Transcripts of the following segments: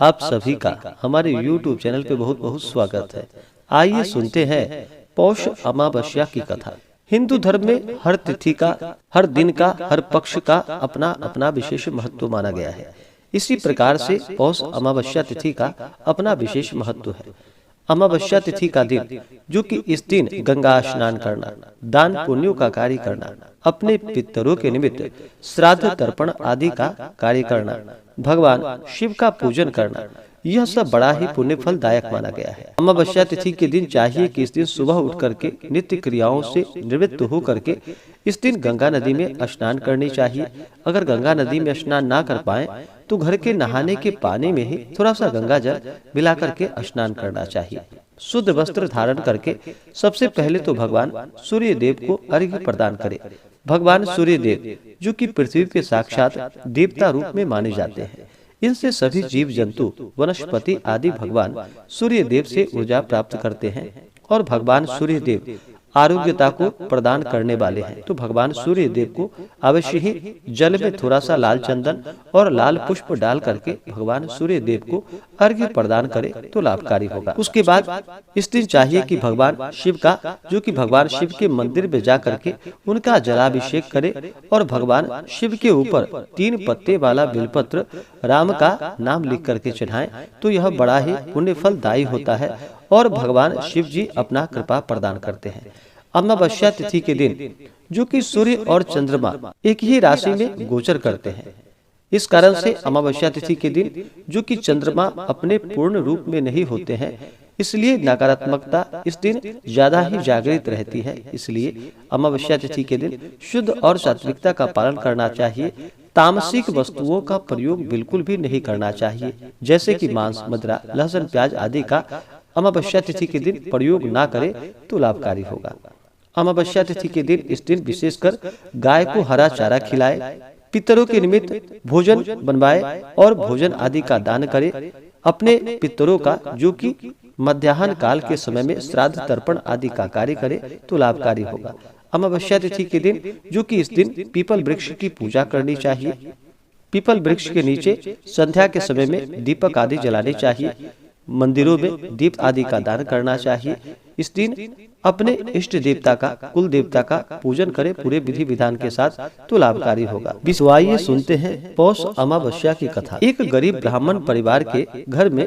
आप सभी का हमारे YouTube चैनल पे बहुत बहुत स्वागत है। आइए सुनते हैं पौष अमावस्या की कथा। हिंदू धर्म में हर तिथि का, हर दिन का, हर पक्ष का अपना अपना विशेष महत्व माना गया है। इसी प्रकार से पौष अमावस्या तिथि का अपना विशेष महत्व है। अमावस्या तिथि का दिन, जो कि इस दिन गंगा स्नान करना, दान पुण्यों का कार्य करना, अपने पितरों के निमित्त श्राद्ध तर्पण आदि का कार्य करना, भगवान शिव का पूजन करना, यह सब बड़ा ही पुण्य फलदायक माना गया है। अमावस्या तिथि के दिन चाहिए कि इस दिन सुबह उठ करके नित्य क्रियाओं से निवृत्त हो करके इस दिन गंगा नदी में स्नान करनी चाहिए। अगर गंगा नदी में स्नान ना कर पाए तो घर के नहाने के पानी में ही थोड़ा सा गंगा जल मिला करके स्नान करना चाहिए। शुद्ध वस्त्र धारण करके सबसे पहले तो भगवान सूर्य देव को अर्घ्य प्रदान करें। भगवान सूर्य देव, जो कि पृथ्वी के साक्षात देवता रूप में माने जाते हैं, इनसे सभी जीव जंतु, वनस्पति आदि भगवान सूर्य देव से ऊर्जा प्राप्त करते हैं। और भगवान सूर्य देव आरोग्यता को प्रदान करने वाले हैं, तो भगवान सूर्य देव को अवश्य ही जल में थोड़ा सा लाल चंदन और लाल पुष्प डाल करके भगवान सूर्य देव को अर्घ्य प्रदान करें तो लाभकारी होगा। उसके बाद इस दिन चाहिए कि भगवान शिव का, जो कि भगवान शिव के मंदिर में जा करके उनका जलाभिषेक करे और भगवान शिव के ऊपर 3 पत्ते वाला बिलपत्र राम का नाम लिख करके चढ़ाएं, तो यह बड़ा ही पुण्य फलदायी होता है और भगवान शिव जी अपना कृपा प्रदान करते हैं। अमावस्या तिथि के दिन, जो कि सूर्य और चंद्रमा एक ही राशि में गोचर करते हैं, इस कारण से अमावस्या तिथि के दिन, जो कि चंद्रमा अपने पूर्ण रूप में नहीं होते हैं, इसलिए नकारात्मकता इस दिन ज्यादा ही जागृत रहती है। इसलिए अमावस्या तिथि के दिन शुद्ध और सात्विकता का पालन करना चाहिए। तामसिक वस्तुओं का प्रयोग बिल्कुल भी नहीं करना चाहिए, जैसे कि मांस, मदिरा, लहसुन, प्याज आदि का अमावस्या तिथि के दिन प्रयोग ना करें तो लाभकारी होगा। अमावस्या तिथि के दिन, इस दिन विशेषकर गाय को हरा चारा खिलाए, पितरों के निमित्त भोजन बनवाए और भोजन आदि का दान करे। अपने पितरों का, जो कि मध्याह्न काल के समय में श्राद्ध तर्पण आदि का कार्य करे तो लाभकारी होगा। अमावस्या तिथि के दिन, जो कि इस दिन पीपल वृक्ष की पूजा करनी चाहिए। पीपल वृक्ष के नीचे संध्या के समय में दीपक आदि जलाने चाहिए। मंदिरों में दीप आदि का दान करना चाहिए। इस दिन अपने इष्ट देवता का, कुल देवता का पूजन करें पूरे विधि विधान के साथ तो लाभकारी होगा। विश्वाइए सुनते हैं पौष अमावस्या की कथा। एक गरीब ब्राह्मण परिवार के घर में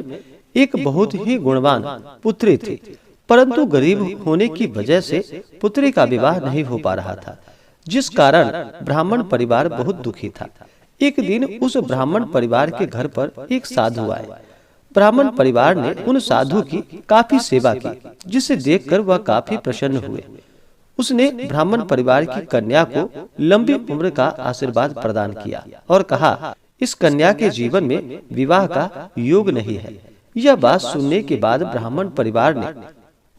एक बहुत ही गुणवान पुत्री थी, परंतु गरीब होने की वजह से पुत्री का विवाह नहीं हो पा रहा था, जिस कारण ब्राह्मण परिवार बहुत दुखी था। एक दिन उस ब्राह्मण परिवार के घर पर एक साधु आए। ब्राह्मण परिवार ने उन साधु की काफी सेवा की, जिसे देखकर वह काफी प्रसन्न हुए। उसने ब्राह्मण परिवार की कन्या को लंबी उम्र का आशीर्वाद प्रदान किया और कहा, इस कन्या के जीवन में विवाह का योग नहीं है। यह बात सुनने के बाद ब्राह्मण परिवार ने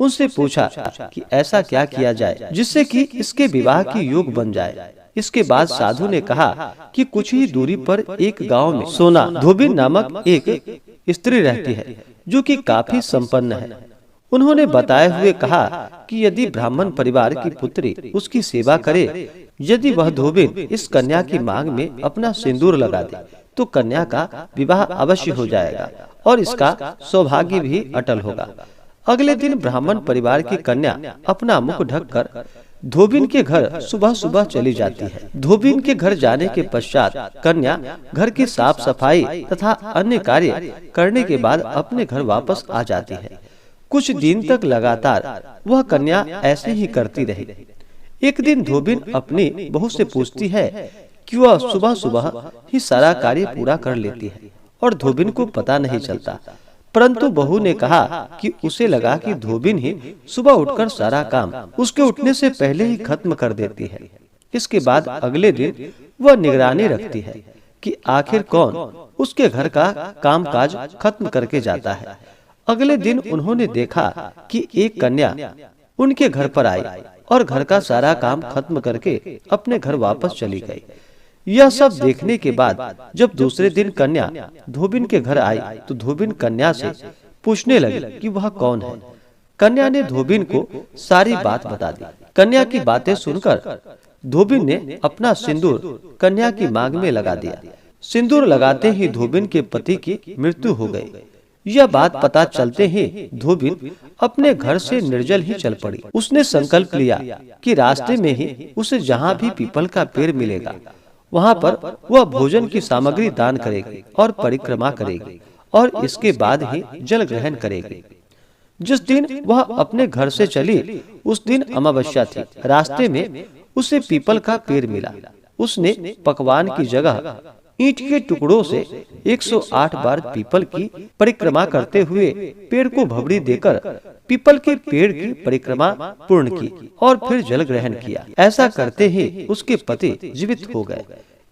उनसे पूछा कि ऐसा क्या किया जाए जिससे कि इसके विवाह की योग बन जाए। इसके बाद साधु ने कहा कि कुछ ही दूरी पर एक गांव में सोना धोबिन नामक एक स्त्री रहती है, जो कि काफी संपन्न है। उन्होंने बताए हुए कहा कि यदि ब्राह्मण परिवार की पुत्री उसकी सेवा करे, यदि वह धोबिन इस कन्या की मांग में अपना सिंदूर लगा दे, तो कन्या का विवाह अवश्य हो जाएगा और इसका सौभाग्य भी अटल होगा। अगले दिन ब्राह्मण परिवार की कन्या अपना मुख ढककर धोबिन के घर सुबह सुबह चली जाती है। धोबिन के घर जाने के पश्चात कन्या घर की साफ सफाई तथा अन्य कार्य करने के बाद अपने घर वापस आ जाती है। कुछ दिन तक लगातार वह कन्या ऐसे ही करती रही। एक दिन धोबिन अपनी बहू से पूछती है कि वह सुबह सुबह ही सारा कार्य पूरा कर लेती है और धोबिन को पता नहीं चलता, परंतु बहू ने कहा कि उसे लगा कि धोबिन ही सुबह उठकर सारा काम उसके उठने से पहले ही खत्म कर देती है। इसके बाद अगले दिन वह निगरानी रखती है कि आखिर कौन उसके घर का कामकाज खत्म करके जाता है। अगले दिन उन्होंने देखा कि एक कन्या उनके घर पर आई और घर का सारा काम खत्म करके अपने घर वापस चली गई। यह सब देखने के बाद जब दूसरे दिन कन्या धोबिन के घर आई, तो धोबिन कन्या से पूछने लगी कि वह कौन है। कन्या ने धोबिन को सारी बात बता दी। कन्या की बातें सुनकर धोबिन ने अपना सिंदूर कन्या की मांग में लगा दिया। सिंदूर लगाते ही धोबिन के पति की मृत्यु हो गई। यह बात पता चलते ही धोबिन अपने घर से निर्जल ही चल पड़ी। उसने संकल्प लिया कि रास्ते में ही उसे जहाँ भी पीपल का पेड़ मिलेगा वहाँ पर वह भोजन की सामग्री दान करेगी और परिक्रमा करेगी और इसके बाद ही जल ग्रहण करेगी। जिस दिन वह अपने घर से चली उस दिन अमावस्या थी। रास्ते में उसे पीपल का पेड़ मिला। उसने पकवान की जगह ईंट के टुकड़ों से 108 बार पीपल की परिक्रमा करते हुए पेड़ को भवड़ी देकर पीपल के पेड़ की परिक्रमा पूर्ण की और फिर जल ग्रहण किया। ऐसा करते ही उसके पति जीवित हो गए।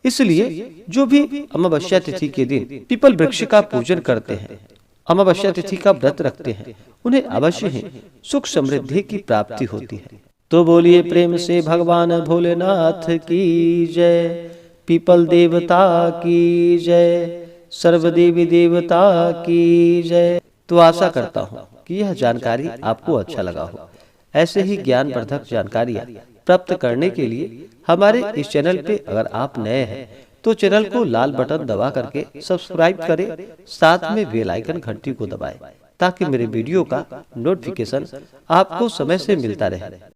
इसलिए जो भी अमावस्या तिथि के दिन पीपल वृक्ष का पूजन करते हैं, अमावस्या तिथि का व्रत रखते हैं, उन्हें अवश्य ही सुख समृद्धि की प्राप्ति होती है। तो बोलिए प्रेम से भगवान भोलेनाथ की जय, पीपल देवता की जय, सर्वदेवी देवता की जय। तो आशा करता हूँ कि यह जानकारी आपको अच्छा लगा हो। ऐसे ही ज्ञानवर्धक जानकारियाँ प्राप्त करने के लिए हमारे इस चैनल पे अगर आप नए हैं तो चैनल को लाल बटन दबा करके सब्सक्राइब करें, साथ में बेल आइकन घंटी को दबाएं ताकि मेरे वीडियो का नोटिफिकेशन आपको समय से मिलता रहे।